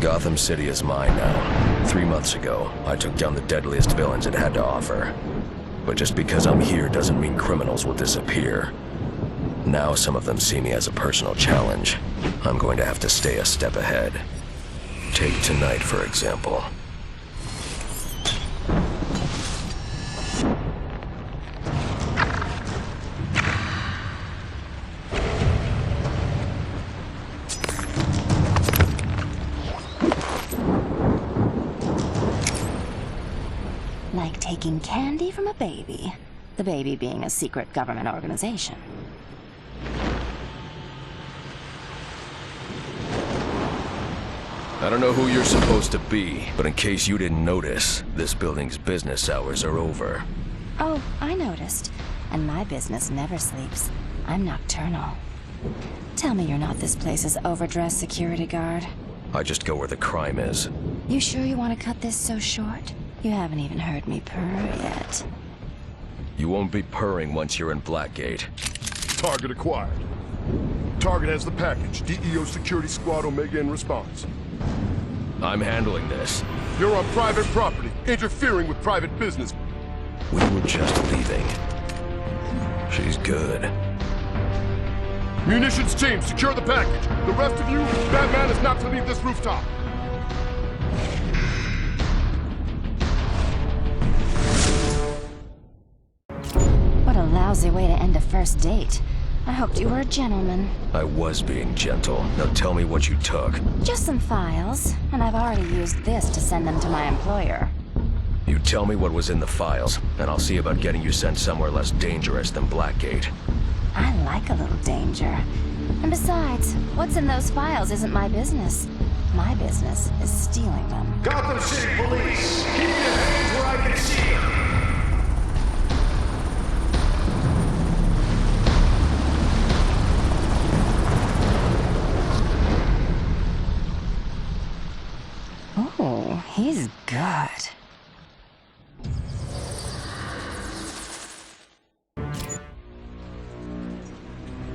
Gotham City is mine now. 3 months ago, I took down the deadliest villains it had to offer. But just because I'm here doesn't mean criminals will disappear. Now some of them see me as a personal challenge. I'm going to have to stay a step ahead. Take tonight, for example. Like taking candy from a baby. The baby being a secret government organization. I don't know who you're supposed to be, but in case you didn't notice, this building's business hours are over. Oh, I noticed. And my business never sleeps. I'm nocturnal. Tell me you're not this place's overdressed security guard. I just go where the crime is. You sure you want to cut this so short? You haven't even heard me purr yet. You won't be purring once you're in Blackgate. Target acquired. Target has the package. DEO Security Squad Omega in response. I'm handling this. You're on private property, interfering with private business. We were just leaving. She's good. Munitions team, secure the package. The rest of you, Batman is not to leave this rooftop. What a lousy way to end a first date. I hoped you were a gentleman. I was being gentle. Now tell me what you took. Just some files, and I've already used this to send them to my employer. You tell me what was in the files, and I'll see about getting you sent somewhere less dangerous than Blackgate. I like a little danger. And besides, what's in those files isn't my business. My business is stealing them. Gotham City Police, keep your hands where I can see them. Oh, he's good.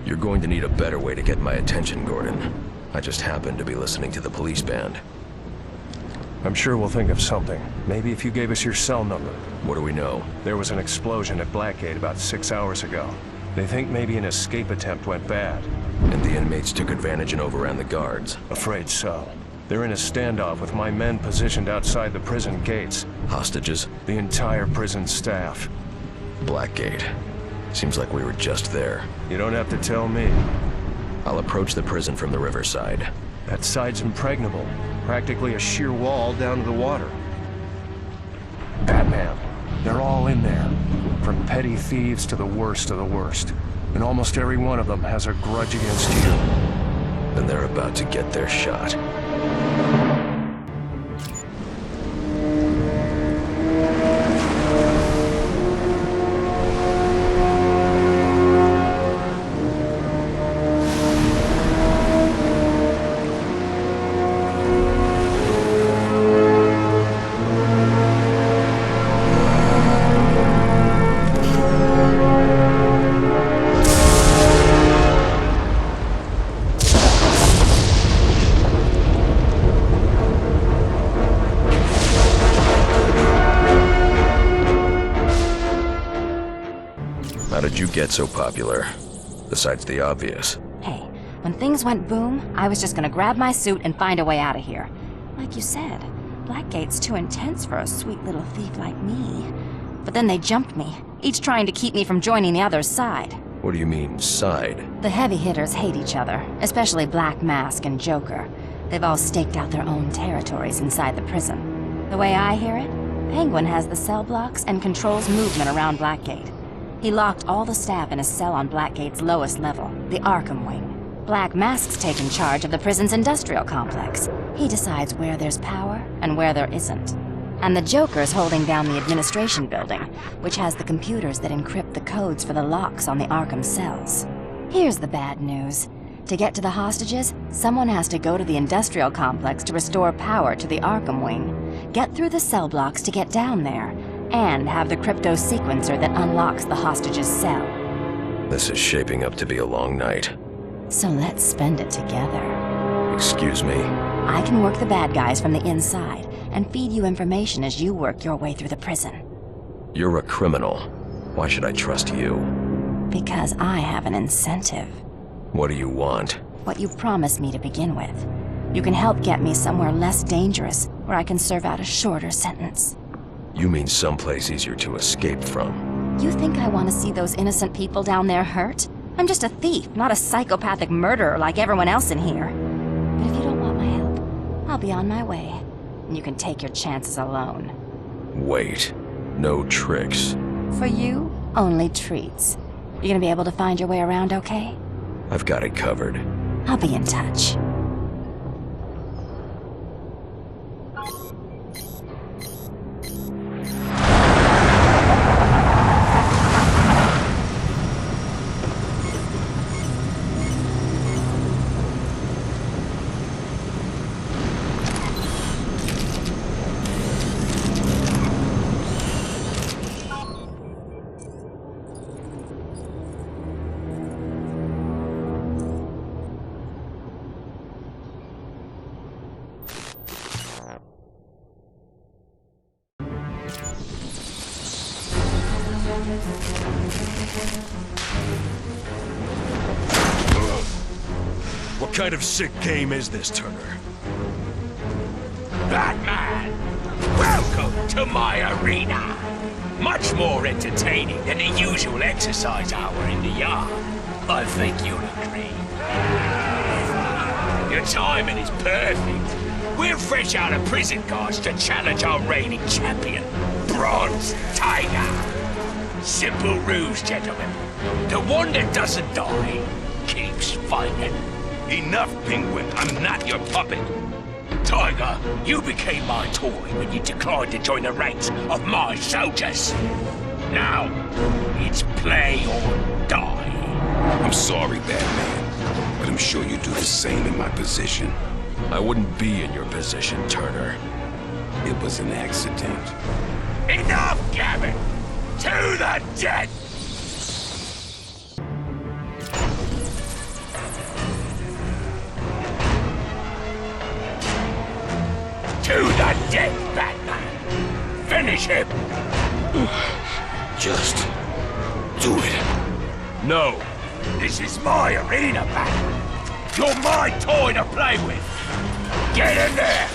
You're going to need a better way to get my attention, Gordon. I just happened to be listening to the police band. I'm sure we'll think of something. Maybe if you gave us your cell number. What do we know? There was an explosion at Blackgate about 6 hours ago. They think maybe an escape attempt went bad. And the inmates took advantage and overran the guards. Afraid so. They're in a standoff with my men positioned outside the prison gates. Hostages? The entire prison staff. Blackgate. Seems like we were just there. You don't have to tell me. I'll approach the prison from the riverside. That side's impregnable. Practically a sheer wall down to the water. Batman. They're all in there. From petty thieves to the worst of the worst. And almost every one of them has a grudge against you. And they're about to get their shot. How did you get so popular? Besides the obvious. Hey, when things went boom, I was just gonna grab my suit and find a way out of here. Like you said, Blackgate's too intense for a sweet little thief like me. But then they jumped me, each trying to keep me from joining the other's side. What do you mean, side? The heavy hitters hate each other, especially Black Mask and Joker. They've all staked out their own territories inside the prison. The way I hear it, Penguin has the cell blocks and controls movement around Blackgate. He locked all the staff in a cell on Blackgate's lowest level, the Arkham wing. Black Mask's taken charge of the prison's industrial complex. He decides where there's power and where there isn't. And the Joker's holding down the administration building, which has the computers that encrypt the codes for the locks on the Arkham cells. Here's the bad news. To get to the hostages, someone has to go to the industrial complex to restore power to the Arkham wing. get through the cell blocks to get down there, and have the crypto sequencer that unlocks the hostage's cell. This is shaping up to be a long night. So let's spend it together. Excuse me? I can work the bad guys from the inside, and feed you information as you work your way through the prison. You're a criminal. Why should I trust you? Because I have an incentive. What do you want? What you promised me to begin with. You can help get me somewhere less dangerous, where I can serve out a shorter sentence. You mean someplace easier to escape from? You think I want to see those innocent people down there hurt? I'm just a thief, not a psychopathic murderer like everyone else in here. But if you don't want my help, I'll be on my way. And you can take your chances alone. Wait. No tricks. For you, only treats. You gonna be able to find your way around okay? I've got it covered. I'll be in touch. What kind of sick game is this, Turner? Batman! Welcome to my arena! Much more entertaining than the usual exercise hour in the yard. I think you'll agree. Your timing is perfect. We're fresh out of prison guards to challenge our reigning champion, Bronze Tiger. Simple rules, gentlemen. The one that doesn't die keeps fighting. Enough, Penguin. I'm not your puppet. Tiger, you became my toy when you declined to join the ranks of my soldiers. Now, it's play or die. I'm sorry, Batman, but I'm sure you do the same in my position. I wouldn't be in your position, Turner. It was an accident. Enough, Gavin! To the death! To the death, Batman! Finish him! Just do it. No! This is my arena, Batman! You're my toy to play with! Get in there!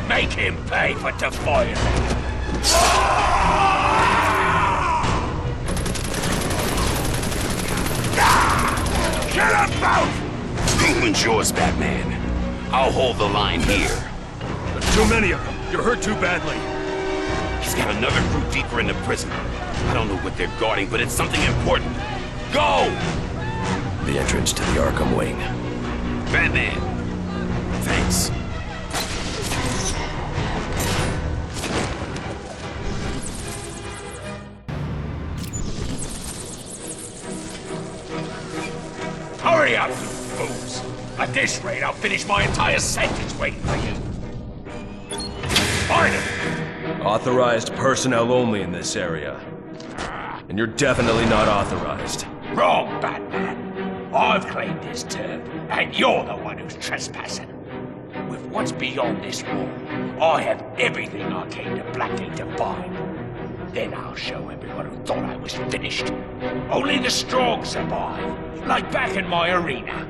Make him pay for defying me! Kill them both! Penguin's yours, Batman. I'll hold the line here. There's too many of them. You're hurt too badly. He's got another group deeper in the prison. I don't know what they're guarding, but it's something important. Go! The entrance to the Arkham wing. Batman. Thanks. Hurry up, you fools! At this rate, I'll finish my entire sentence waiting for you. Find him! Authorized personnel only in this area. And you're definitely not authorized. Wrong, Batman. I've claimed this turn, and you're the one who's trespassing. With what's beyond this wall, I have everything I came to Blackgate to find. Then I'll show everyone who thought I was finished. Only the strong survive, like back in my arena.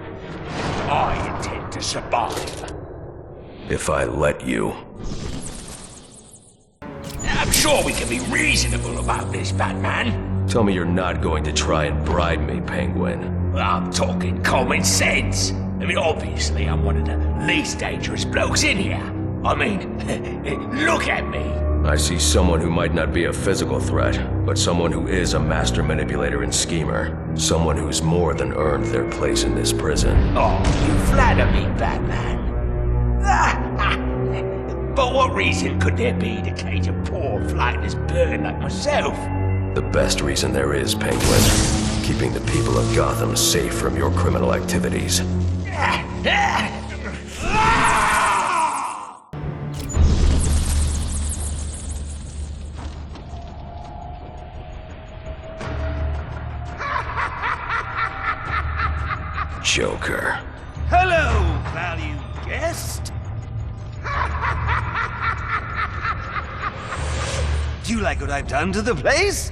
I intend to survive. If I let you. I'm sure we can be reasonable about this, Batman. Tell me you're not going to try and bribe me, Penguin. I'm talking common sense. I mean, obviously, I'm one of the least dangerous blokes in here. I mean, look at me. I see someone who might not be a physical threat, but someone who is a master manipulator and schemer. Someone who's more than earned their place in this prison. Oh, you flatter me, Batman. But what reason could there be to cage a poor, flightless bird like myself? The best reason there is, Penguin. Keeping the people of Gotham safe from your criminal activities. Joker. Hello, valued guest. Do you like what I've done to the place?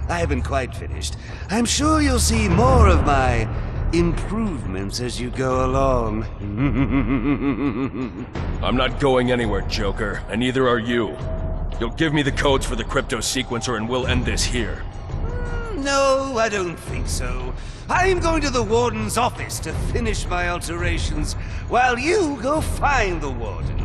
I haven't quite finished. I'm sure you'll see more of my improvements as you go along. I'm not going anywhere, Joker, and neither are you. You'll give me the codes for the crypto sequencer and we'll end this here. No, I don't think so. I'm going to the Warden's office to finish my alterations, while you go find the Warden.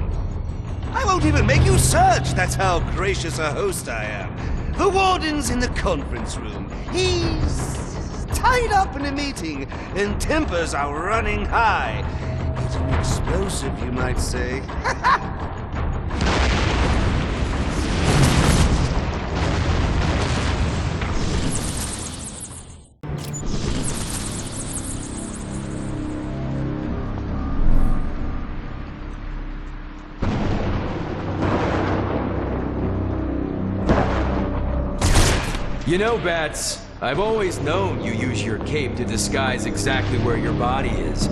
I won't even make you search, that's how gracious a host I am. The Warden's in the conference room. He's tied up in a meeting, and tempers are running high. He's an explosive, you might say. You know, Bats, I've always known you use your cape to disguise exactly where your body is.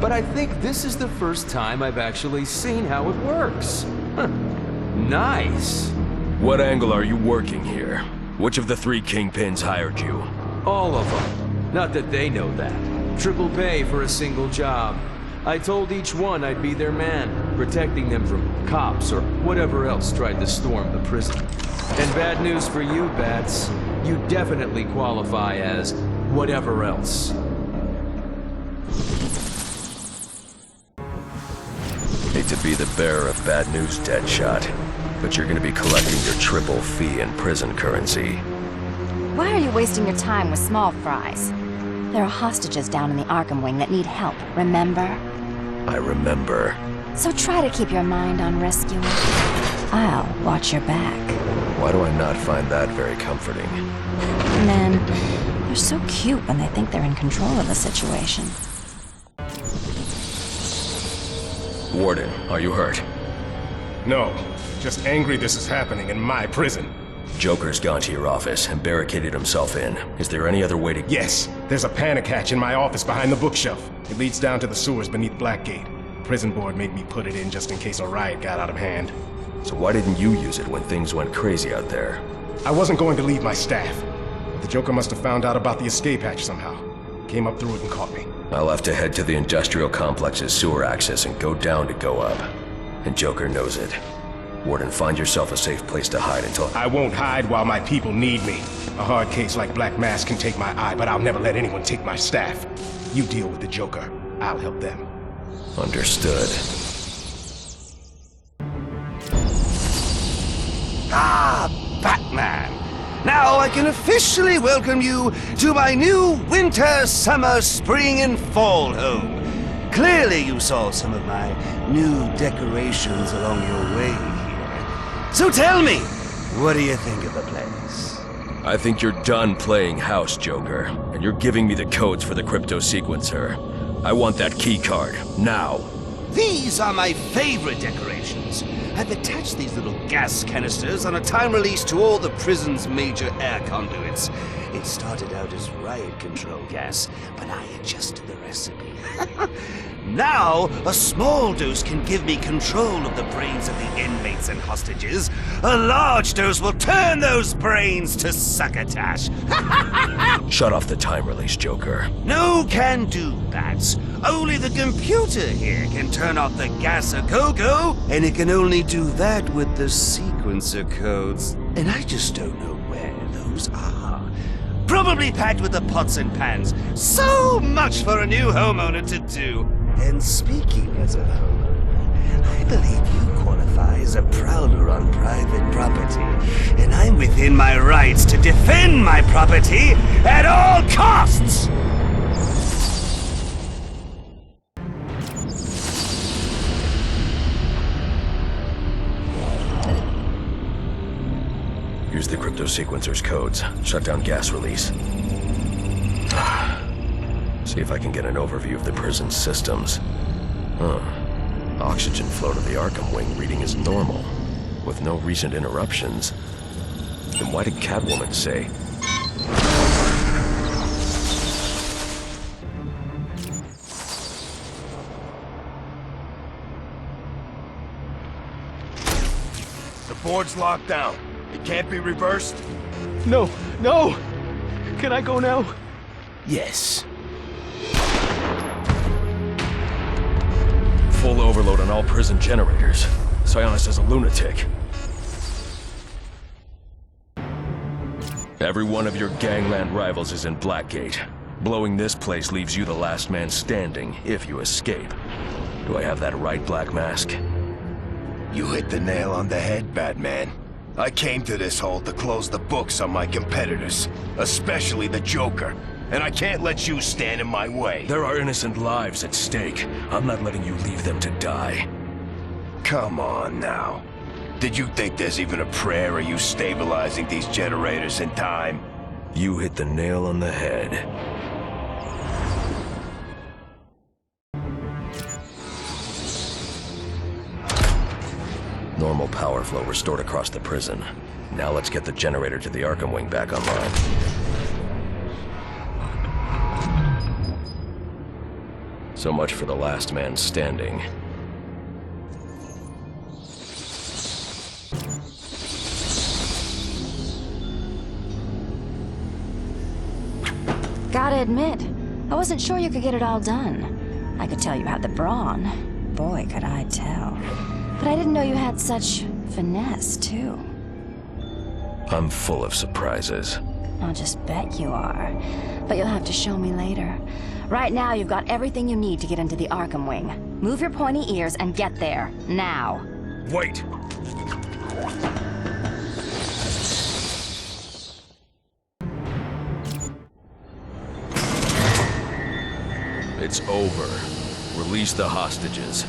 But I think this is the first time I've actually seen how it works. Huh. Nice. What angle are you working here? Which of the three kingpins hired you? All of them. Not that they know that. Triple pay for a single job. I told each one I'd be their man, protecting them from cops or whatever else tried to storm the prison. And bad news for you, Bats. You definitely qualify as whatever else. Hate to be the bearer of bad news, Deadshot, but you're gonna be collecting your triple fee in prison currency. Why are you wasting your time with small fries? There are hostages down in the Arkham wing that need help, remember? I remember. So try to keep your mind on rescuing. I'll watch your back. Why do I not find that very comforting? Men, they're so cute when they think they're in control of the situation. Warden, are you hurt? No, just angry this is happening in my prison. Joker's gone to your office and barricaded himself in. Is there any other way to... Yes, there's a panic hatch in my office behind the bookshelf. It leads down to the sewers beneath Blackgate. Prison board made me put it in just in case a riot got out of hand. So why didn't you use it when things went crazy out there? I wasn't going to leave my staff. The Joker must have found out about the escape hatch somehow. Came up through it and caught me. I'll have to head to the industrial complex's sewer access and go down to go up. And Joker knows it. Warden, find yourself a safe place to hide until... I won't hide while my people need me. A hard case like Black Mask can take my eye, but I'll never let anyone take my staff. You deal with the Joker. I'll help them. Understood. Ah, Batman! Now I can officially welcome you to my new winter, summer, spring, and fall home. Clearly you saw some of my new decorations along your way here. So tell me, what do you think of the place? I think you're done playing house, Joker, and you're giving me the codes for the crypto sequencer. I want that key card, now. These are my favorite decorations. I've attached these little gas canisters on a time release to all the prison's major air conduits. It started out as riot control gas, but I adjusted the recipe. Now, a small dose can give me control of the brains of the inmates and hostages. A large dose will turn those brains to succotash. Shut off the time release, Joker. No can do, Bats. Only the computer here can turn off the gas a-go-go, and it can only do that with the sequencer codes. And I just don't know where those are. Probably packed with the pots and pans. So much for a new homeowner to do. And speaking as a homeowner, I believe you qualify as a prowler on private property. And I'm within my rights to defend my property at all costs! Use the crypto sequencer's codes. Shut down gas release. See if I can get an overview of the prison's systems. Oxygen flow to the Arkham wing reading is normal, with no recent interruptions. Then why did Catwoman say... The board's locked down. It can't be reversed? No, no! Can I go now? Yes. Full overload on all prison generators. Sionis is a lunatic. Every one of your gangland rivals is in Blackgate. Blowing this place leaves you the last man standing, if you escape. Do I have that right, Black Mask? You hit the nail on the head, Batman. I came to this hole to close the books on my competitors, especially the Joker. And I can't let you stand in my way. There are innocent lives at stake. I'm not letting you leave them to die. Come on now. Did you think there's even a prayer of you stabilizing these generators in time? You hit the nail on the head. Normal power flow restored across the prison. Now let's get the generator to the Arkham wing back online. So much for the last man standing. Gotta admit, I wasn't sure you could get it all done. I could tell you had the brawn. Boy, could I tell. But I didn't know you had such finesse, too. I'm full of surprises. I'll just bet you are. But you'll have to show me later. Right now, you've got everything you need to get into the Arkham wing. Move your pointy ears and get there. Now. Wait! It's over. Release the hostages.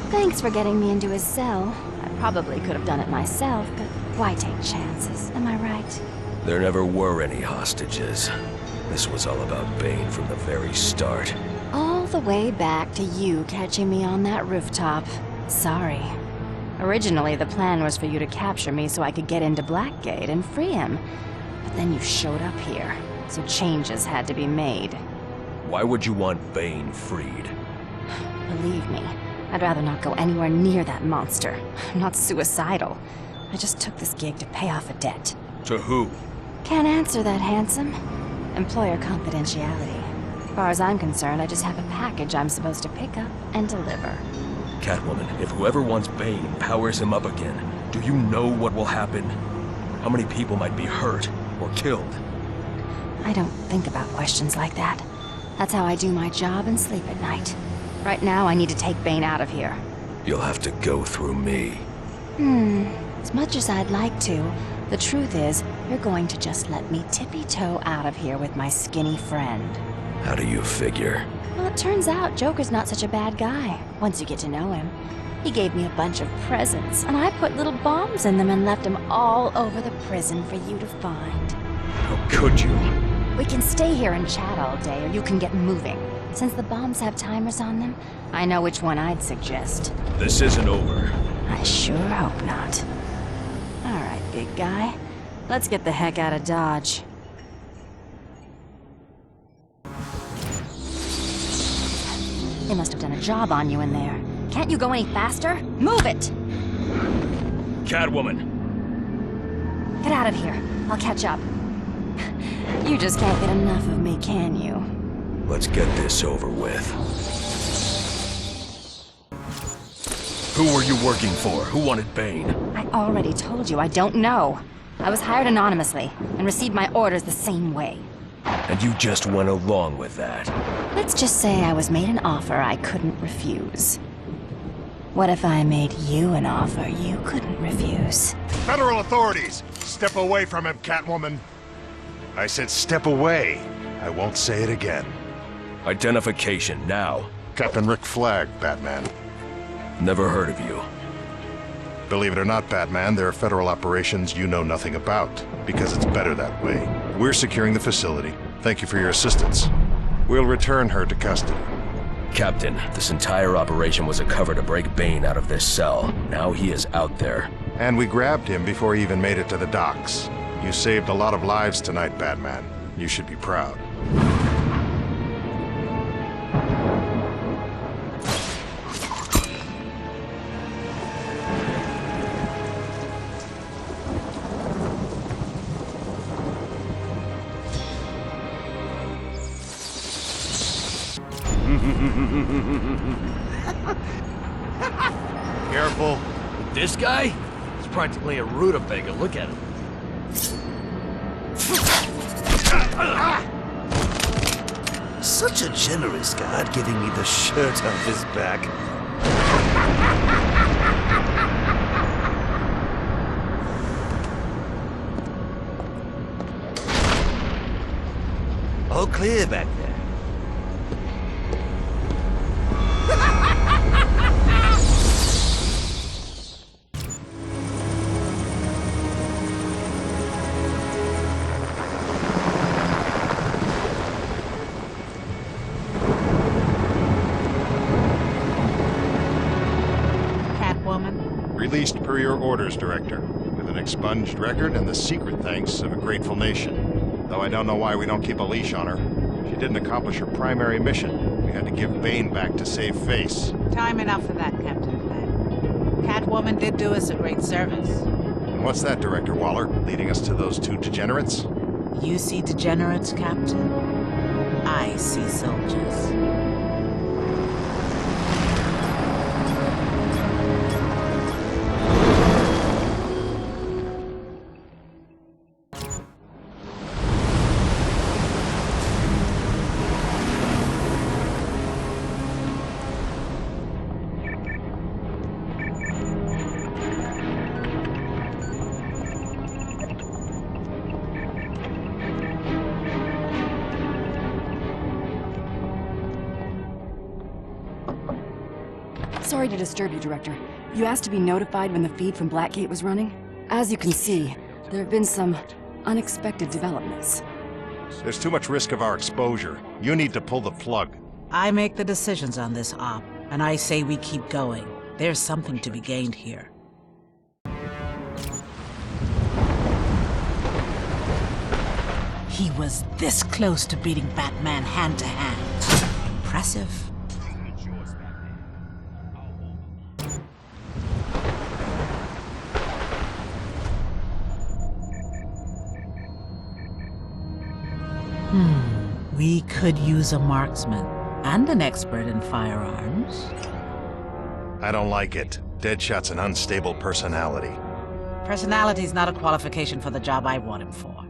Thanks for getting me into his cell. I probably could have done it myself, but why take chances? Am I right? There never were any hostages. This was all about Bane from the very start. All the way back to you catching me on that rooftop. Sorry. Originally, the plan was for you to capture me so I could get into Blackgate and free him. But then you showed up here, so changes had to be made. Why would you want Bane freed? Believe me, I'd rather not go anywhere near that monster. I'm not suicidal. I just took this gig to pay off a debt. To who? Can't answer that, handsome. Employer confidentiality. As far as I'm concerned, I just have a package I'm supposed to pick up and deliver. Catwoman, if whoever wants Bane powers him up again, do you know what will happen? How many people might be hurt or killed? I don't think about questions like that. That's how I do my job and sleep at night. Right now, I need to take Bane out of here. You'll have to go through me. As much as I'd like to, the truth is, you're going to just let me tippy-toe out of here with my skinny friend. How do you figure? Well, it turns out Joker's not such a bad guy, once you get to know him. He gave me a bunch of presents, and I put little bombs in them and left them all over the prison for you to find. How could you? We can stay here and chat all day, or you can get moving. Since the bombs have timers on them, I know which one I'd suggest. This isn't over. I sure hope not. All right, big guy. Let's get the heck out of Dodge. They must have done a job on you in there. Can't you go any faster? Move it! Catwoman! Get out of here. I'll catch up. You just can't get enough of me, can you? Let's get this over with. Who were you working for? Who wanted Bane? I already told you I don't know. I was hired anonymously and received my orders the same way. And you just went along with that? Let's just say I was made an offer I couldn't refuse. What if I made you an offer you couldn't refuse? Federal authorities, step away from him, Catwoman. I said step away. I won't say it again. Identification, now. Captain Rick Flag, Batman. Never heard of you. Believe it or not, Batman, there are federal operations you know nothing about, because it's better that way. We're securing the facility. Thank you for your assistance. We'll return her to custody. Captain, this entire operation was a cover to break Bane out of this cell. Now he is out there. And we grabbed him before he even made it to the docks. You saved a lot of lives tonight, Batman. You should be proud. Careful. This guy? He's practically a rutabaga. Look at him. Such a generous god giving me the shirt off his back. All clear back there. Released per your orders, Director, with an expunged record and the secret thanks of a grateful nation. Though I don't know why we don't keep a leash on her. She didn't accomplish her primary mission. We had to give Bane back to save face. Time enough for that, Captain Glenn. Catwoman did do us a great service. And what's that, Director Waller? Leading us to those two degenerates? You see degenerates, Captain? I see soldiers. Sorry to disturb you, Director. You asked to be notified when the feed from Blackgate was running? As you can see, there have been some unexpected developments. There's too much risk of our exposure. You need to pull the plug. I make the decisions on this op, and I say we keep going. There's something to be gained here. He was this close to beating Batman hand to hand. Impressive. We could use a marksman and an expert in firearms. I don't like it. Deadshot's an unstable personality. Personality's not a qualification for the job I want him for.